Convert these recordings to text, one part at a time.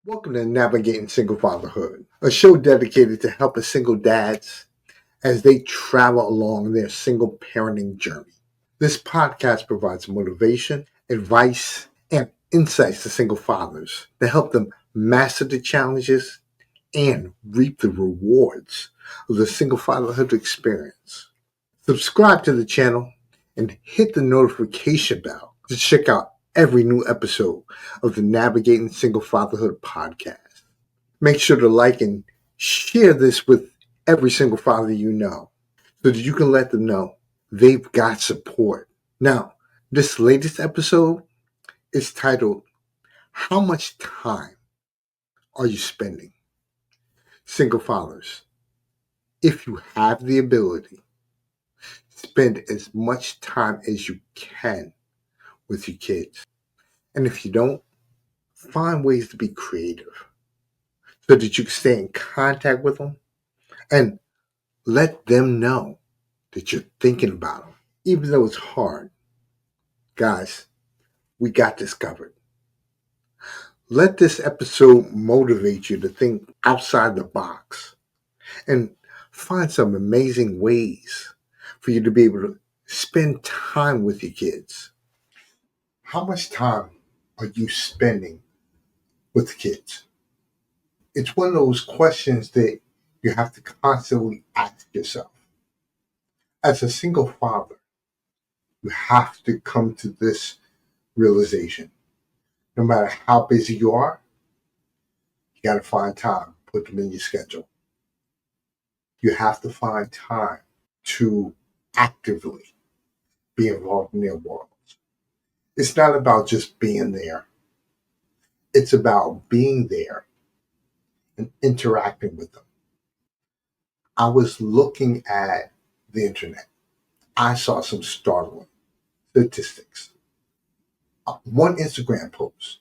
Welcome to Navigating Single Fatherhood, a show dedicated to helping single dads as they travel along their single parenting journey. This podcast provides motivation, advice, and insights to single fathers to help them master the challenges and reap the rewards of the single fatherhood experience. Subscribe to the channel and hit the notification bell to check out every new episode of the Navigating Single Fatherhood podcast. Make sure to like and share this with every single father you know so that you can let them know they've got support. Now, this latest episode is titled, How Much Time Are You Spending? Single fathers, if you have the ability, spend as much time as you can with your kids. And if you don't, find ways to be creative so that you can stay in contact with them and let them know that you're thinking about them. Even though it's hard, guys, we got this covered. Let this episode motivate you to think outside the box and find some amazing ways for you to be able to spend time with your kids. How much time are you spending with the kids? It's one of those questions that you have to constantly ask yourself. As a single father, you have to come to this realization. No matter how busy you are, you got to find time, put them in your schedule. You have to find time to actively be involved in their world. It's not about just being there. It's about being there and interacting with them. I was looking at the internet. I saw some startling statistics. One Instagram post,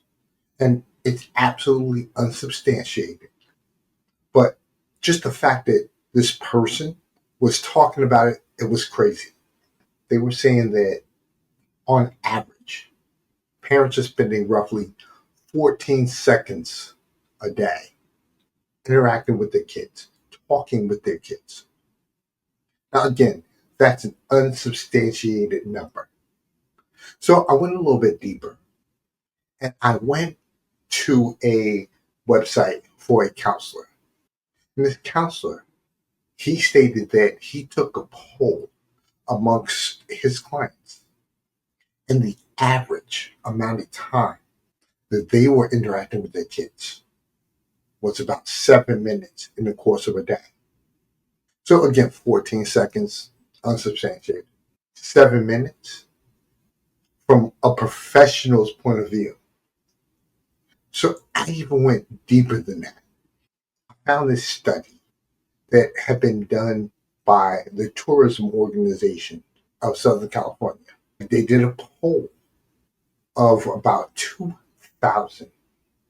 and it's absolutely unsubstantiated. But just the fact that this person was talking about it, it was crazy. They were saying that on average, parents are spending roughly 14 seconds a day interacting with their kids, talking with their kids. Now, again, that's an unsubstantiated number. So I went a little bit deeper and I went to a website for a counselor. And this counselor, he stated that he took a poll amongst his clients, and the average amount of time that they were interacting with their kids was about 7 minutes in the course of a day. So again, 14 seconds, unsubstantiated. 7 minutes from a professional's point of view. So I even went deeper than that. I found this study that had been done by the Tourism Organization of Southern California. They did a poll of about 2,000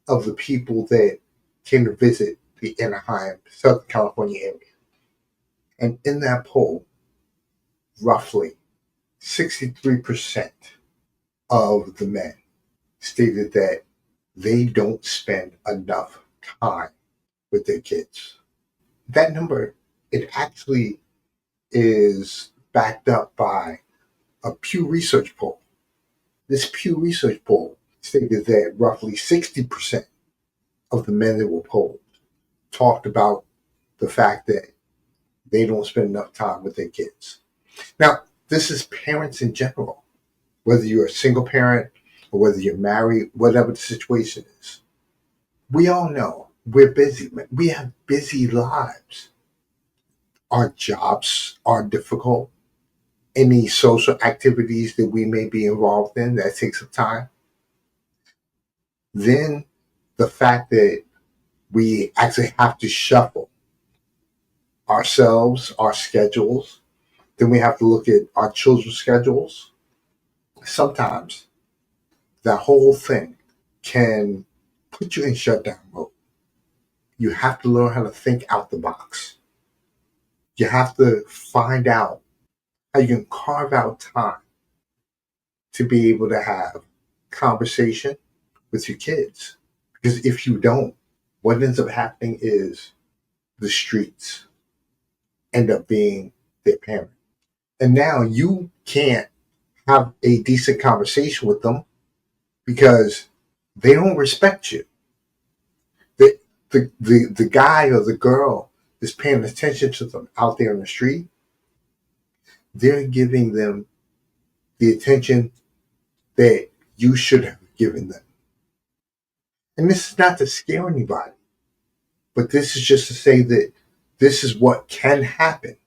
of the people that came to visit the Anaheim, Southern California area. And in that poll, roughly 63% of the men stated that they don't spend enough time with their kids. That number, it actually is backed up by a Pew Research poll. This Pew Research poll stated that roughly 60% of the men that were polled talked about the fact that they don't spend enough time with their kids. Now, this is parents in general, whether you're a single parent or whether you're married, whatever the situation is. We all know we're busy. We have busy lives. Our jobs are difficult. Any social activities that we may be involved in that takes up time. Then the fact that we actually have to shuffle ourselves, our schedules. Then we have to look at our children's schedules. Sometimes that whole thing can put you in shutdown mode. You have to learn how to think out the box. You have to find out how you can carve out time to be able to have conversation with your kids. Because if you don't, What ends up happening is the streets end up being their parent. And now you can't have a decent conversation with them because they don't respect you. The guy or the girl is paying attention to them out there in the street. They're giving them the attention that you should have given them. And this is not to scare anybody, but this is just to say that this is what can happen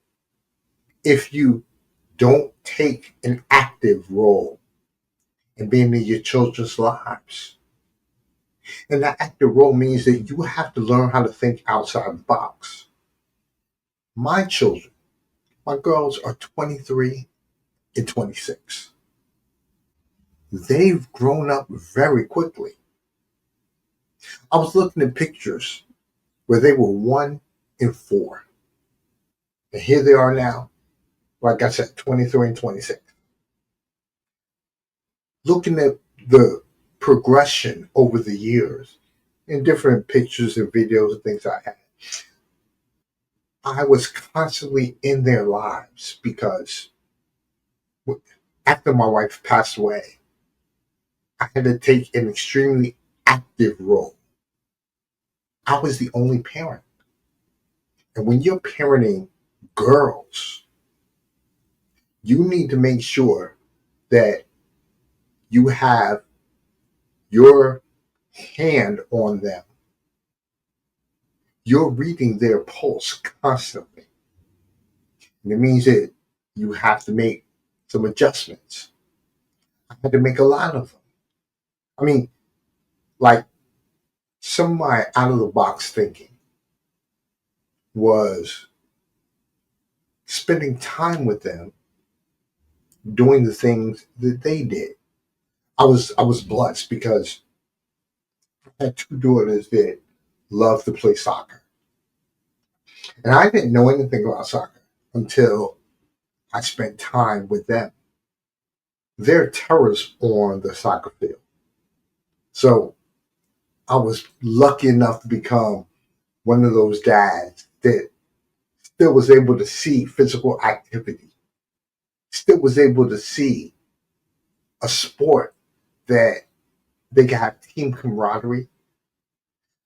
if you don't take an active role in being in your children's lives. And that active role means that you have to learn how to think outside the box. My children, my girls are 23 and 26. They've grown up very quickly. I was looking at pictures where they were 1 and 4. And here they are now, like I said, 23 and 26. Looking at the progression over the years in different pictures and videos and things I had, I was constantly in their lives because after my wife passed away, I had to take an extremely active role. I was the only parent. And when you're parenting girls, you need to make sure that you have your hand on them. You're reading their pulse constantly. And it means that you have to make some adjustments. I had to make a lot of them. I mean, like some of my out of the box thinking was spending time with them doing the things that they did. I was blessed because I had 2 daughters that loved to play soccer. And I didn't know anything about soccer until I spent time with them. They're terrorists on the soccer field. So I was lucky enough to become one of those dads that still was able to see physical activity, still was able to see a sport that they could have team camaraderie,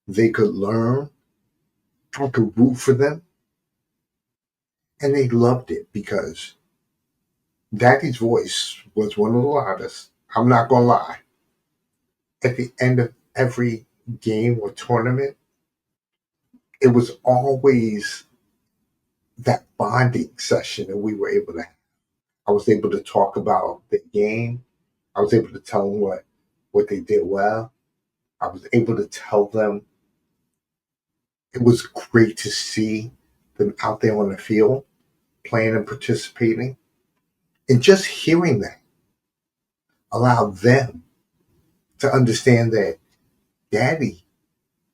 they could learn, I could root for them, and they loved it because Daddy's voice was one of the loudest. I'm not gonna lie. At the end of every game or tournament, it was always that bonding session that we were able to have. I was able to talk about the game. I was able to tell them what they did well. I was able to tell them it was great to see them out there on the field playing and participating. And just hearing that allowed them to understand that Daddy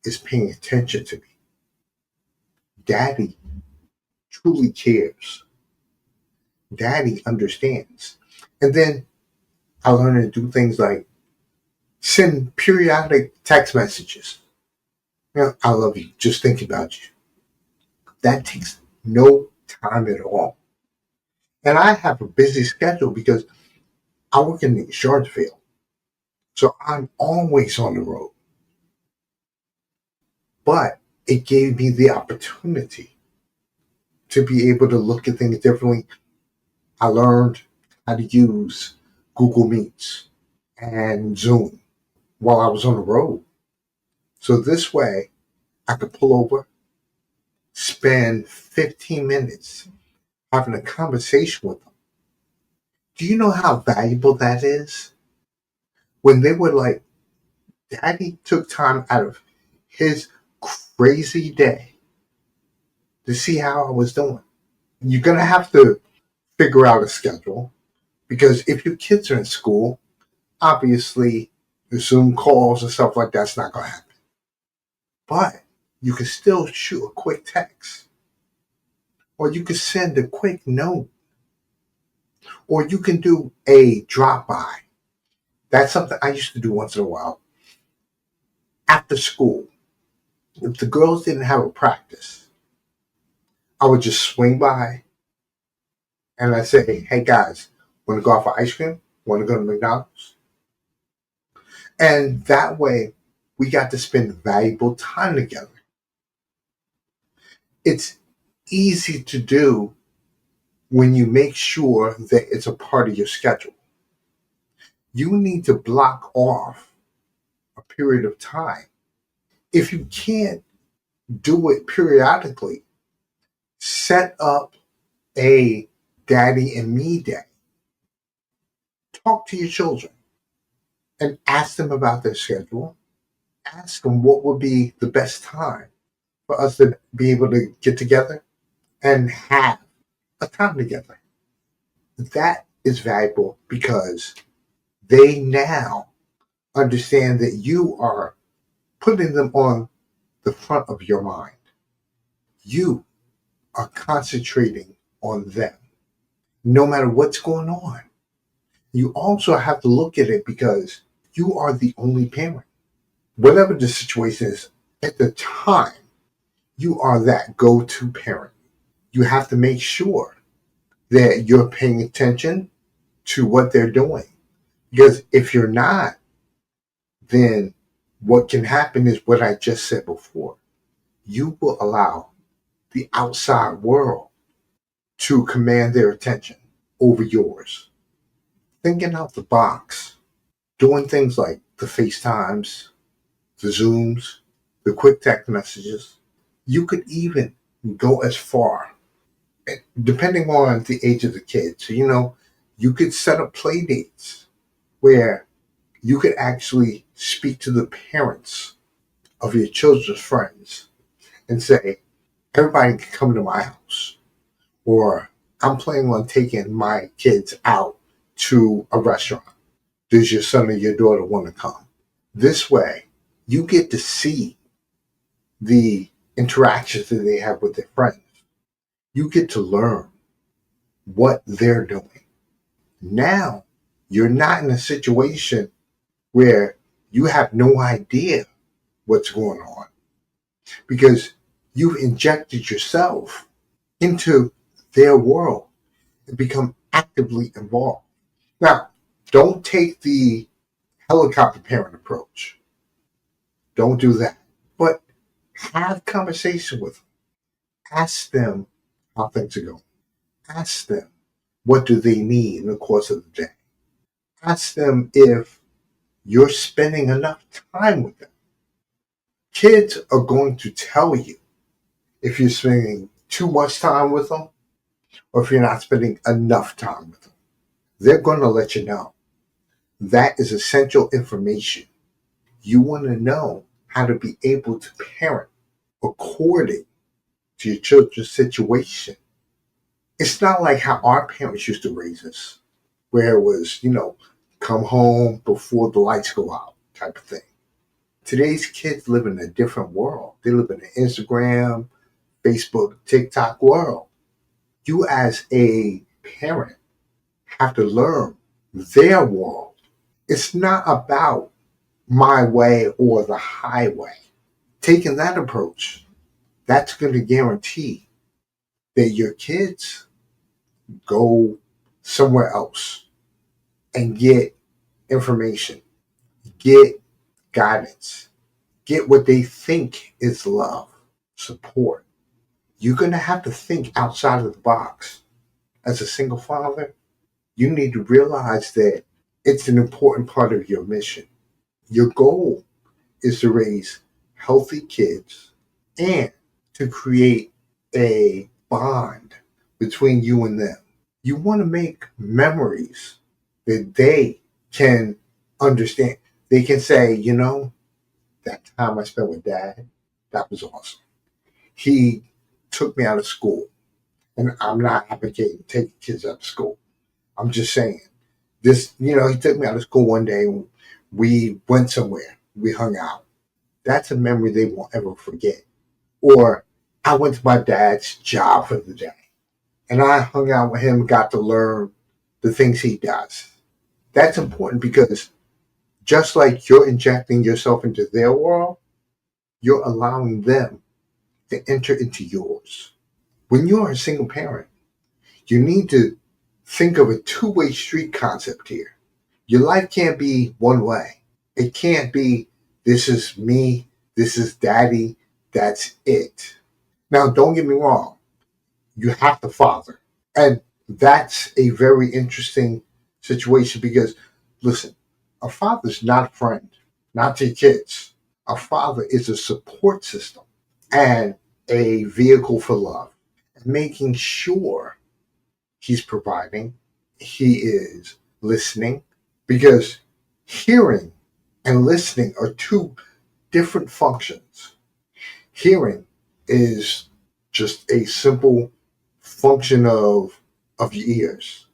is paying attention to me. Daddy truly cares. Daddy understands. And then I learned to do things like send periodic text messages. You know, I love you. Just thinking about you. That takes no time at all. And I have a busy schedule because I work in the insurance field. So I'm always on the road. But it gave me the opportunity to be able to look at things differently. I learned how to use Google Meets and Zoom while I was on the road. So this way, I could pull over, spend 15 minutes having a conversation with them. Do you know how valuable that is? When they were like, Daddy took time out of his crazy day to see how I was doing. You're going to have to figure out a schedule because if your kids are in school, obviously the Zoom calls and stuff like that's not going to happen. But you can still shoot a quick text, or you can send a quick note, or you can do a drop by. That's something I used to do once in a while after school. If the girls didn't have a practice, I would just swing by and I'd say, hey guys, want to go out for ice cream? Want to go to McDonald's? And that way, we got to spend valuable time together. It's easy to do when you make sure that it's a part of your schedule. You need to block off a period of time. If you can't do it periodically, set up a daddy and me day. Talk to your children and ask them about their schedule. Ask them what would be the best time for us to be able to get together and have a time together. That is valuable because they now understand that you are putting them on the front of your mind. You are concentrating on them, no matter what's going on. You also have to look at it because you are the only parent. Whatever the situation is at the time, you are that go-to parent. You have to make sure that you're paying attention to what they're doing. Because if you're not, then what can happen is what I just said before. You will allow the outside world to command their attention over yours. Thinking out the box, doing things like the FaceTimes, the Zooms, the quick text messages. You could even go as far, depending on the age of the kid. So, you could set up play dates where you could actually speak to the parents of your children's friends and say, everybody can come to my house. Or I'm planning on taking my kids out to a restaurant. Does your son or your daughter want to come? This way, you get to see the interactions that they have with their friends. You get to learn what they're doing. Now, you're not in a situation where you have no idea what's going on because you've injected yourself into their world and become actively involved. Now, don't take the helicopter parent approach. Don't do that. But have conversation with them. Ask them how things are going. Ask them what do they need in the course of the day. Ask them if you're spending enough time with them. Kids are going to tell you if you're spending too much time with them or if you're not spending enough time with them. They're going to let you know. That is essential information. You want to know how to be able to parent according to your children's situation. It's not like how our parents used to raise us, where it was, come home before the lights go out type of thing. Today's kids live in a different world. They live in an Instagram, Facebook, TikTok world. You as a parent have to learn their world. It's not about my way or the highway. Taking that approach, that's going to guarantee that your kids go somewhere else and get information, get guidance, get what they think is love, support. You're going to have to think outside of the box. As a single father, you need to realize that it's an important part of your mission. Your goal is to raise healthy kids and to create a bond between you and them. You want to make memories that they can understand. They can say, that time I spent with dad, that was awesome. He took me out of school. And I'm not advocating taking kids out of school. I'm just saying this, he took me out of school one day and we went somewhere. We hung out. That's a memory they won't ever forget. Or I went to my dad's job for the day and I hung out with him, got to learn the things he does. That's important because just like you're injecting yourself into their world, you're allowing them to enter into yours. When you're a single parent, you need to think of a two-way street concept here. Your life can't be one way. It can't be, this is me, this is daddy, that's it. Now, don't get me wrong. You have to father. And that's a very interesting situation because, listen, a father's not a friend, not to your kids. A father is a support system and a vehicle for love, making sure he's providing, he is listening, because hearing and listening are two different functions. Hearing is just a simple function of your ears.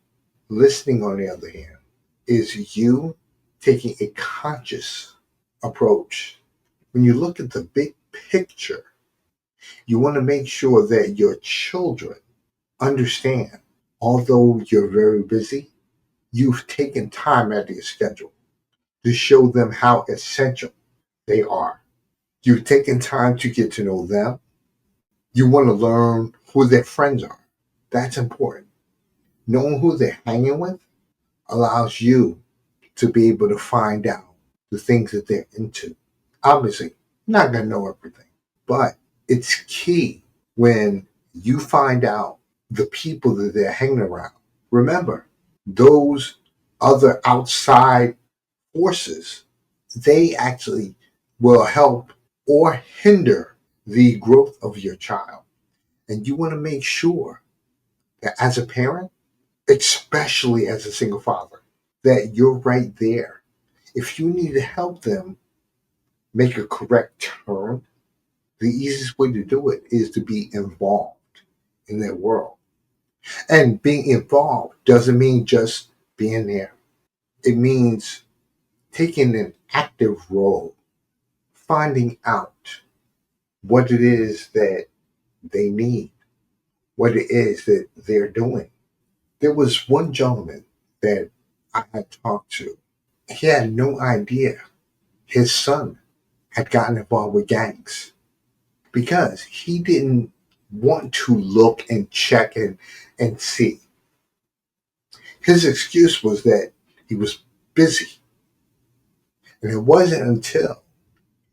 Listening, on the other hand, is you taking a conscious approach. When you look at the big picture, you want to make sure that your children understand, although you're very busy, you've taken time out of your schedule to show them how essential they are. You've taken time to get to know them. You want to learn who their friends are. That's important. Knowing who they're hanging with allows you to be able to find out the things that they're into. Obviously, you're not going to know everything, but it's key when you find out the people that they're hanging around. Remember, those other outside forces, they actually will help or hinder the growth of your child. And you want to make sure that as a parent, especially as a single father, that you're right there. If you need to help them make a correct turn, the easiest way to do it is to be involved in their world. And being involved doesn't mean just being there. It means taking an active role, finding out what it is that they need, what it is that they're doing. There was one gentleman that I had talked to. He had no idea his son had gotten involved with gangs because he didn't want to look and check and see. His excuse was that he was busy. And it wasn't until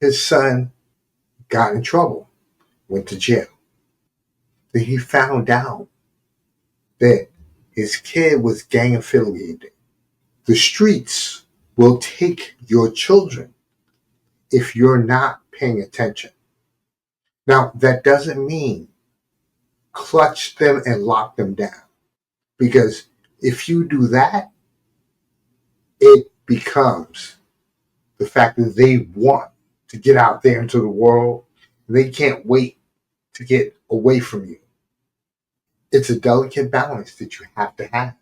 his son got in trouble, went to jail, that he found out that his kid was gang affiliated. The streets will take your children if you're not paying attention. Now, that doesn't mean clutch them and lock them down, because if you do that, it becomes the fact that they want to get out there into the world and they can't wait to get away from you. It's a delicate balance that you have to have.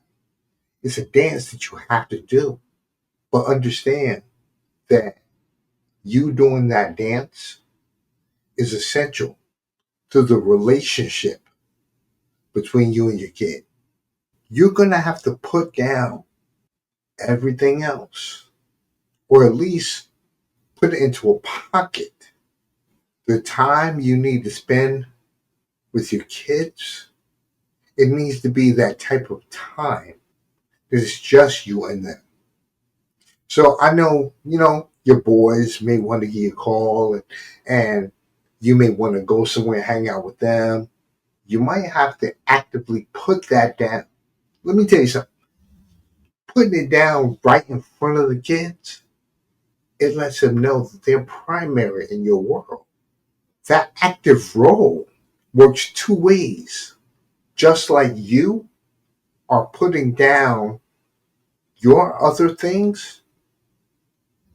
It's a dance that you have to do. But understand that you doing that dance is essential to the relationship between you and your kid. You're going to have to put down everything else, or at least put it into a pocket. The time you need to spend with your kids, it needs to be that type of time that it's just you and them. So I know, your boys may want to give you a call and you may want to go somewhere and hang out with them. You might have to actively put that down. Let me tell you something. Putting it down right in front of the kids, it lets them know that they're primary in your world. That active role works two ways. Just like you are putting down your other things,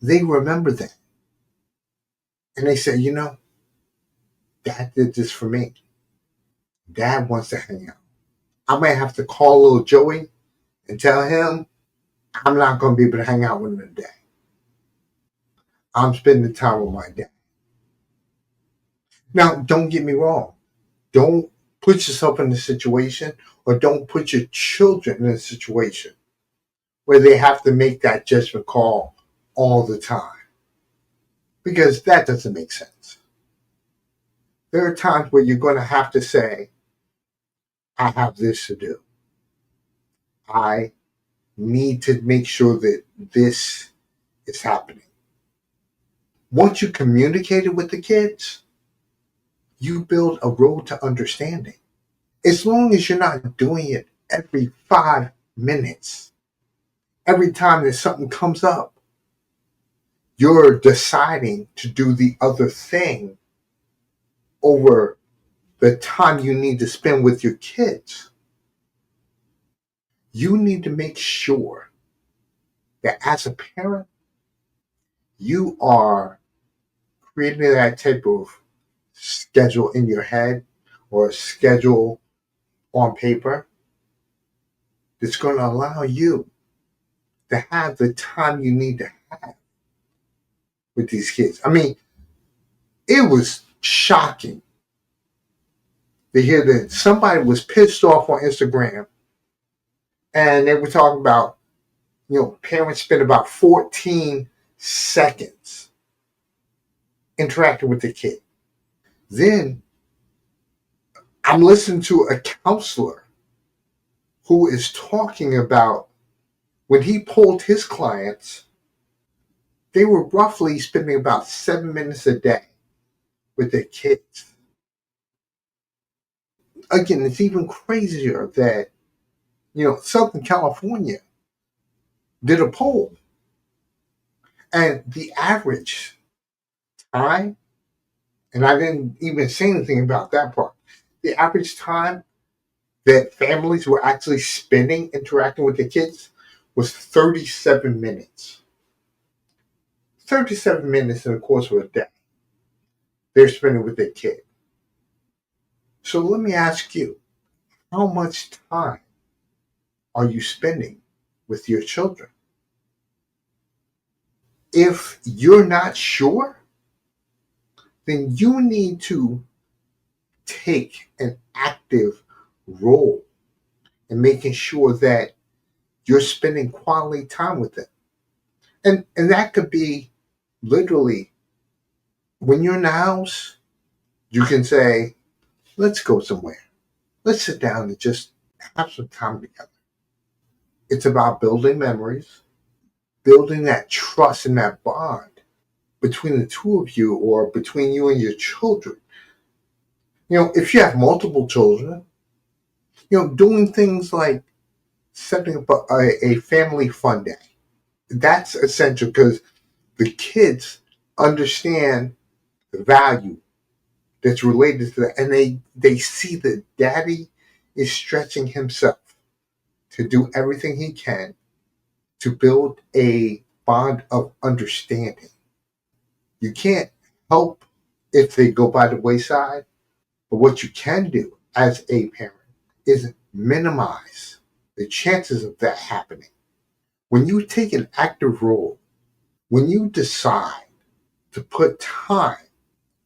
they remember that. And they say, Dad did this for me. Dad wants to hang out. I might have to call little Joey and tell him I'm not going to be able to hang out with him today. I'm spending time with my dad. Now, don't get me wrong. Don't put yourself in a situation, or don't put your children in a situation where they have to make that judgment call all the time, because that doesn't make sense. There are times where you're going to have to say, I have this to do. I need to make sure that this is happening. Once you communicate it with the kids, you build a road to understanding. As long as you're not doing it every 5 minutes, every time that something comes up, you're deciding to do the other thing over the time you need to spend with your kids. You need to make sure that as a parent, you are creating that type of schedule in your head or a schedule on paper that's going to allow you to have the time you need to have with these kids. I mean, it was shocking to hear that somebody was pissed off on Instagram and they were talking about, parents spend about 14 seconds interacting with the kid. Then I'm listening to a counselor who is talking about when he polled his clients, they were roughly spending about 7 minutes a day with their kids. Again, it's even crazier that, Southern California did a poll, and the average time, and I didn't even say anything about that part, the average time that families were actually spending interacting with their kids was 37 minutes. 37 minutes in the course of a day they're spending with their kid. So let me ask you, how much time are you spending with your children? If you're not sure, then you need to take an active role in making sure that you're spending quality time with them. And that could be literally when you're in the house, you can say, let's go somewhere. Let's sit down and just have some time together. It's about building memories, building that trust and that bond between the two of you or between you and your children. If you have multiple children, doing things like setting up a family fun day. That's essential because the kids understand the value that's related to that. And they see that daddy is stretching himself to do everything he can to build a bond of understanding. You can't help if they go by the wayside, but what you can do as a parent is minimize the chances of that happening. When you take an active role, when you decide to put time,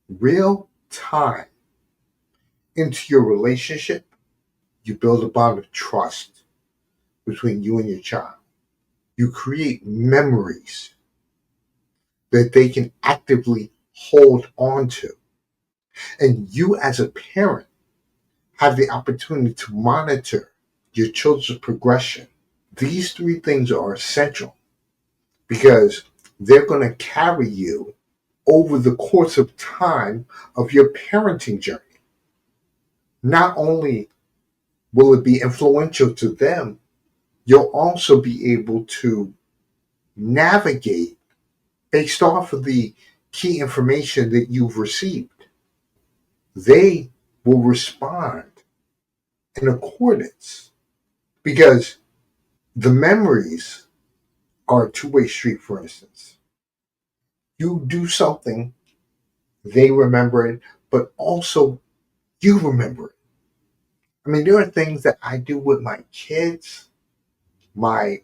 real time, into your relationship, you build a bond of trust between you and your child. You create memories that they can actively hold on to. And you, as a parent, have the opportunity to monitor your children's progression. These three things are essential because they're going to carry you over the course of time of your parenting journey. Not only will it be influential to them, you'll also be able to navigate based off of the key information that you've received. They will respond in accordance because the memories are a two-way street, for instance. You do something, they remember it, but also you remember it. I mean, there are things that I do with my kids, my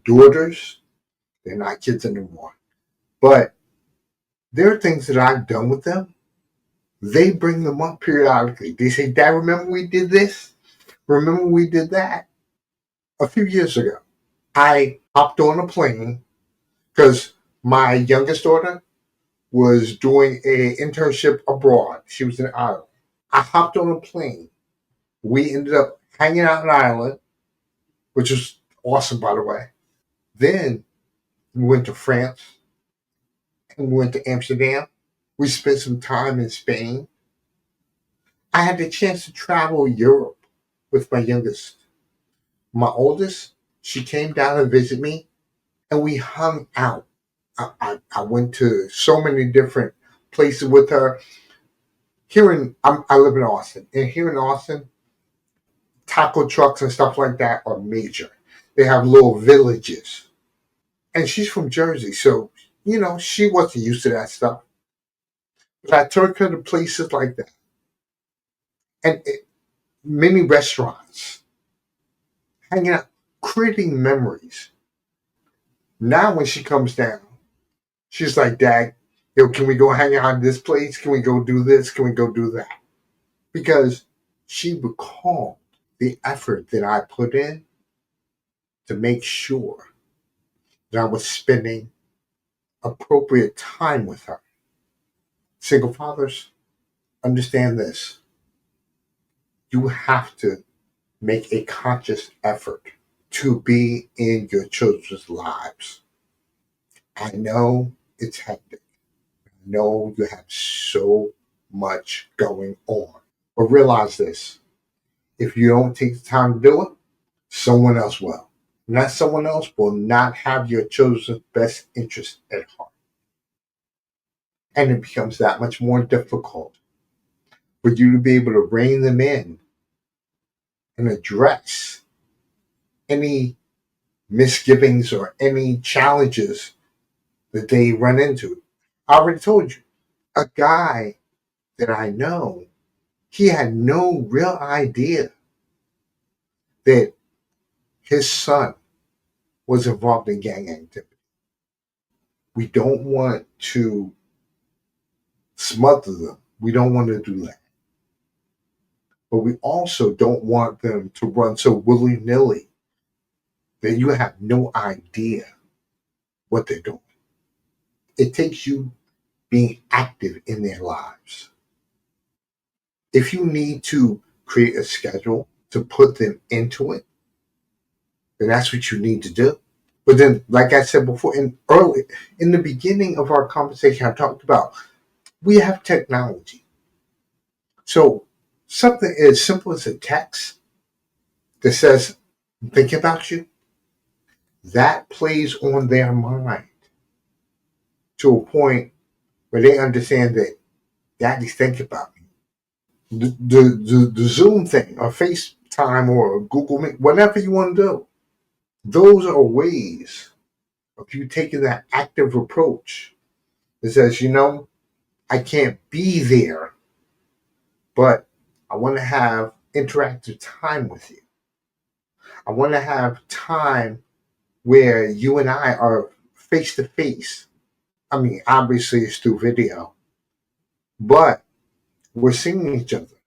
daughters, they're not kids anymore, but there are things that I've done with them. They bring them up periodically. They say, Dad, remember we did this? Remember we did that? A few years ago, I hopped on a plane because my youngest daughter was doing an internship abroad. She was in Ireland. I hopped on a plane. We ended up hanging out in Ireland, which was awesome, by the way. Then we went to France and we went to Amsterdam. We spent some time in Spain. I had the chance to travel Europe with my youngest. My oldest, she came down and visit me, and we hung out. I went to so many different places with her. I live in Austin, and here in Austin, taco trucks and stuff like that are major. They have little villages, and she's from Jersey, so she wasn't used to that stuff. But I took her to places like that, and many restaurants, hanging out, creating memories. Now when she comes down, she's like, "Dad, can we go hang out at this place? Can we go do this? Can we go do that?" Because she recalled the effort that I put in to make sure that I was spending appropriate time with her. Single fathers, understand this. You have to make a conscious effort to be in your children's lives. I know it's hectic. I know you have so much going on. But realize this, if you don't take the time to do it, someone else will. And that someone else will not have your children's best interest at heart. And it becomes that much more difficult for you to be able to rein them in and address any misgivings or any challenges that they run into. I already told you, a guy that I know, he had no real idea that his son was involved in gang activity. We don't want to smother them. We don't want to do that. But we also don't want them to run so willy-nilly that you have no idea what they're doing. It takes you being active in their lives. If you need to create a schedule to put them into it, then that's what you need to do. But then, like I said before, in the beginning of our conversation, I talked about we have technology. So something as simple as a text that says, "Think about you," that plays on their mind to a point where they understand that daddy's thinking about me. The Zoom thing or FaceTime or Google Meet, whatever you want to do, those are ways of you taking that active approach that says, I can't be there, but I want to have interactive time with you. I want to have time where you and I are face to face. I mean, obviously it's through video, but we're seeing each other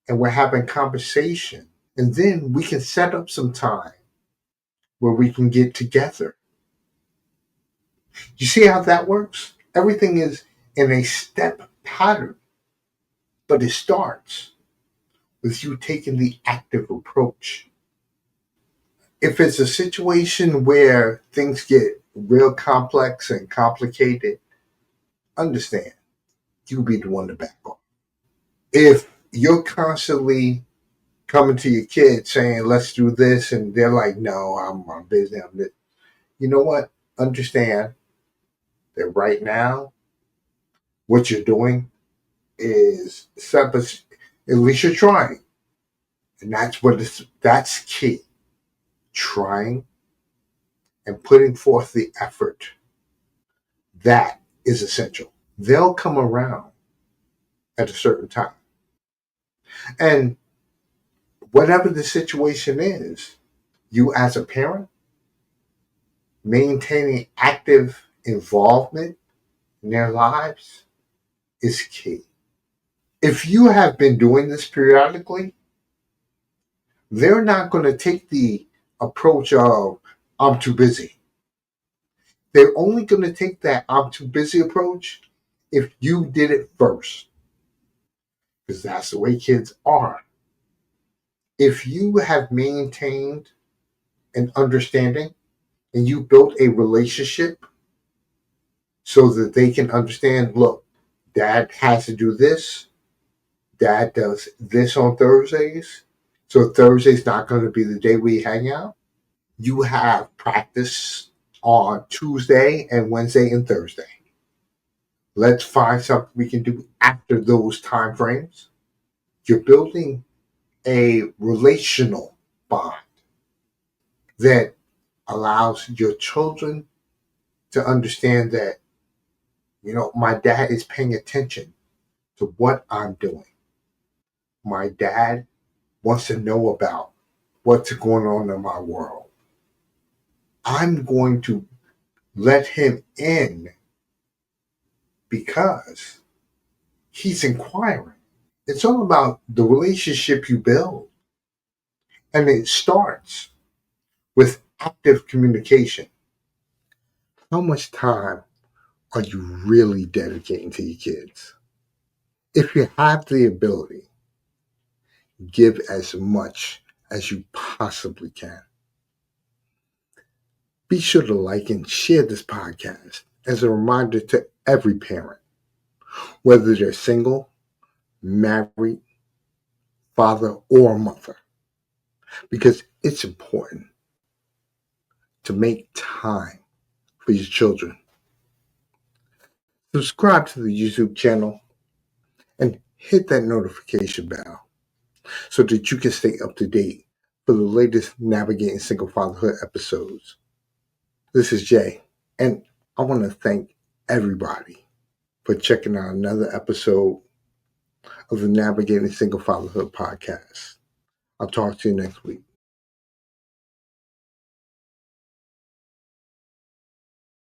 and we're having conversation. And then we can set up some time where we can get together. You see how that works? Everything is in a step pattern, but it starts with you taking the active approach. If it's a situation where things get real complex and complicated, understand you be the one to back off. If you're constantly coming to your kids saying, "Let's do this," and they're like, "No, I'm busy. I'm this." You know what? Understand that right now, what you're doing is at least you're trying. And that's key. Trying and putting forth the effort. That is essential. They'll come around at a certain time. And whatever the situation is, you as a parent, maintaining active involvement in their lives is key. If you have been doing this periodically, they're not going to take the approach of, "I'm too busy." They're only going to take that I'm too busy approach if you did it first, because that's the way kids are. If you have maintained an understanding and you built a relationship so that they can understand, look, dad has to do this, dad does this on Thursdays, so Thursday's not going to be the day we hang out. You have practice on Tuesday and Wednesday and Thursday. Let's find something we can do after those time frames. You're building a relational bond that allows your children to understand that, my dad is paying attention to what I'm doing. My dad wants to know about what's going on in my world. I'm going to let him in because he's inquiring. It's all about the relationship you build. And it starts with active communication. How much time are you really dedicating to your kids? If you have the ability, give as much as you possibly can. Be sure to like and share this podcast as a reminder to every parent, whether they're single, married, father, or mother, because it's important to make time for your children. Subscribe to the YouTube channel and hit that notification bell so that you can stay up to date for the latest Navigating Single Fatherhood episodes. This is Jay, and I want to thank everybody for checking out another episode of the Navigating Single Fatherhood podcast. I'll talk to you next week.